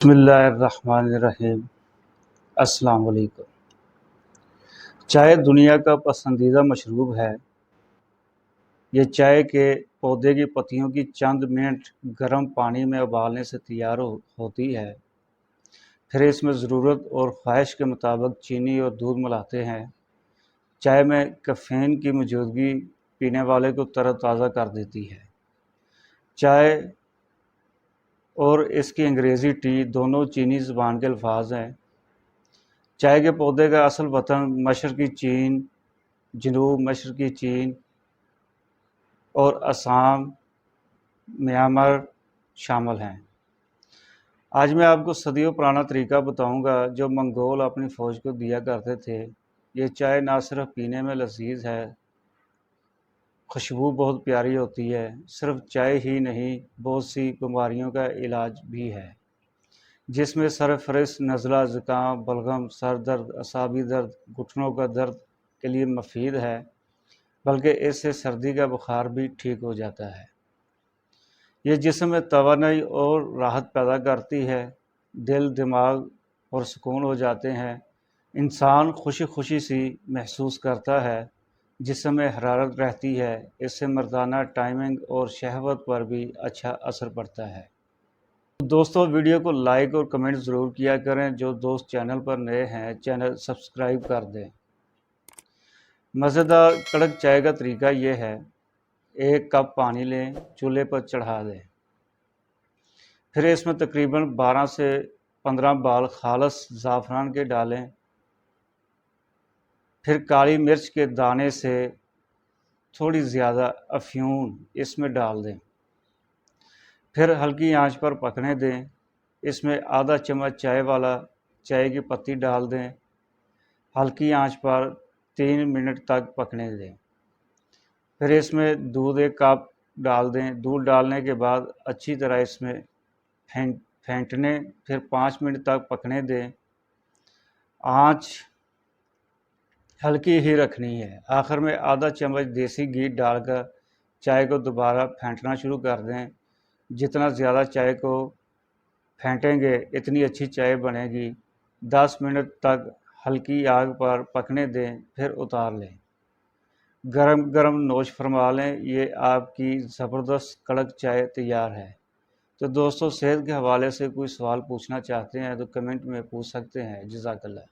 بسم اللہ الرحمن الرحیم۔ السلام علیکم۔ چائے دنیا کا پسندیدہ مشروب ہے۔ یہ چائے کے پودے کی پتیوں کی چند منٹ گرم پانی میں ابالنے سے تیار ہوتی ہے۔ پھر اس میں ضرورت اور خواہش کے مطابق چینی اور دودھ ملاتے ہیں۔ چائے میں کیفین کی موجودگی پینے والے کو تر و تازہ کر دیتی ہے۔ چائے اور اس کی انگریزی ٹی دونوں چینی زبان کے الفاظ ہیں۔ چائے کے پودے کا اصل وطن مشرقی چین، جنوب مشرقی چین اور آسام، میانمار شامل ہیں۔ آج میں آپ کو صدیوں پرانا طریقہ بتاؤں گا جو منگول اپنی فوج کو دیا کرتے تھے۔ یہ چائے نہ صرف پینے میں لذیذ ہے، خوشبو بہت پیاری ہوتی ہے۔ صرف چائے ہی نہیں، بہت سی بیماریوں کا علاج بھی ہے، جس میں سرفہرست نزلہ، زکام، بلغم، سر درد، اعصابی درد، گھٹنوں کا درد کے لیے مفید ہے، بلکہ اس سے سردی کا بخار بھی ٹھیک ہو جاتا ہے۔ یہ جسم میں توانائی اور راحت پیدا کرتی ہے، دل، دماغ اور سکون ہو جاتے ہیں، انسان خوشی خوشی سی محسوس کرتا ہے، جسم میں حرارت رہتی ہے۔ اس سے مردانہ ٹائمنگ اور شہوت پر بھی اچھا اثر پڑتا ہے۔ دوستو، ویڈیو کو لائک اور کمنٹ ضرور کیا کریں۔ جو دوست چینل پر نئے ہیں چینل سبسکرائب کر دیں۔ مزیدار کڑک چائے کا طریقہ یہ ہے: 1 کپ پانی لیں، چولہے پر چڑھا دیں، پھر اس میں تقریباً 12 سے 15 بال خالص زعفران کے ڈالیں، پھر کالی مرچ کے دانے سے تھوڑی زیادہ افیون اس میں ڈال دیں، پھر ہلکی آنچ پر پکنے دیں۔ اس میں آدھا چمچ چائے والا چائے کی پتی ڈال دیں، ہلکی آنچ پر 3 منٹ تک پکنے دیں، پھر اس میں دودھ 1 کپ ڈال دیں۔ دودھ ڈالنے کے بعد اچھی طرح اس میں پھینٹنے، پھر 5 منٹ تک پکنے دیں۔ آنچ ہلکی ہی رکھنی ہے۔ آخر میں آدھا چمچ دیسی گھی ڈال کر چائے کو دوبارہ پھینٹنا شروع کر دیں۔ جتنا زیادہ چائے کو پھینٹیں گے اتنی اچھی چائے بنے گی۔ 10 منٹ تک ہلکی آگ پر پکنے دیں، پھر اتار لیں۔ گرم گرم نوش فرما لیں۔ یہ آپ کی زبردست کڑک چائے تیار ہے۔ تو دوستو، صحت کے حوالے سے کوئی سوال پوچھنا چاہتے ہیں تو کمنٹ میں پوچھ سکتے ہیں۔ جزاک اللہ۔